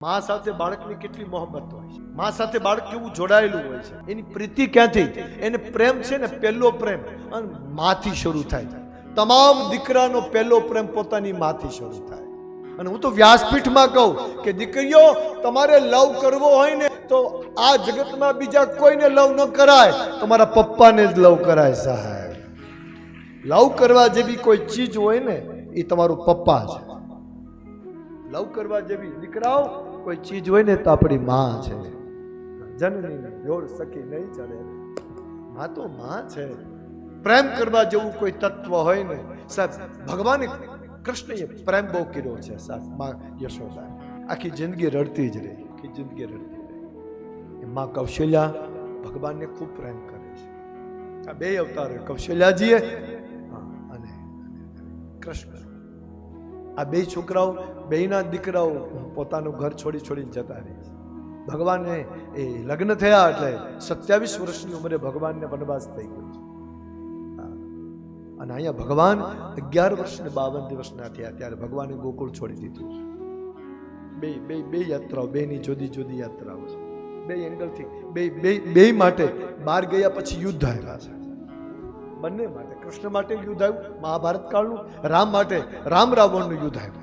માં સાથે બાળકની કેટલી મોહબ્બત હોય છે, માં સાથે બાળક કેવું જોડાયેલું હોય છે, એની પ્રીતિ ક્યાંથી, એને પ્રેમ છે ને પહેલો પ્રેમ માથી શરૂ થાય. તમામ દીકરાનો પહેલો પ્રેમ પોતાની માથી શરૂ થાય. અને હું તો વ્યાસપીઠમાં કહું કે દીકરીઓ, તમારે લવ કરવો હોય ને તો આ જગતમાં બીજા કોઈને લવ ન કરાય, તમારા પપ્પાને જ લવ કરાય. સાહેબ, લવ કરવા જેવી કોઈ ચીજ હોય ને એ તમારું પપ્પા છે. લવ કરવા જેવી દીકરાઓ કોઈ ચીજ હોય ને તો આપણી માં છે. જનની જોડ સખી નહીં ચડે, માં તો માં છે. પ્રેમ કરવા જેવું કોઈ તત્વ હોય ને સાહેબ, ભગવાને કૃષ્ણએ પ્રેમ બહુ કર્યો છે સાહેબ. માં યશોદા આખી જિંદગી રડતી જ રહી, આખી જિંદગી રડતી રહી. માં કૌશલ્યા ભગવાનને ખૂબ પ્રેમ કરે છે. આ બે અવતાર કૌશલ્યાજીએ અને કૃષ્ણ, આ બે છોકરાઓ, બેના દીકરાઓ પોતાનું ઘર છોડી છોડીને જતા રહે છે. ભગવાનને એ લગ્ન થયા એટલે 27 વર્ષની ઉંમરે ભગવાનને વનવાસ થઈ ગયો છે. અને અહીંયા ભગવાન 11 વર્ષ ને 52 દિવસના થયા ત્યારે ભગવાને ગોકુળ છોડી દીધું છે. બે યાત્રાઓ, બેની જુદી જુદી યાત્રાઓ છે. બે એંગલથી બે માટે બહાર ગયા પછી યુદ્ધ આવ્યા છે. બંને માટે, કૃષ્ણ માટે યુદ્ધ આવ્યું મહાભારત કાળનું, રામ માટે રામ રાવણનું યુદ્ધ આવ્યું.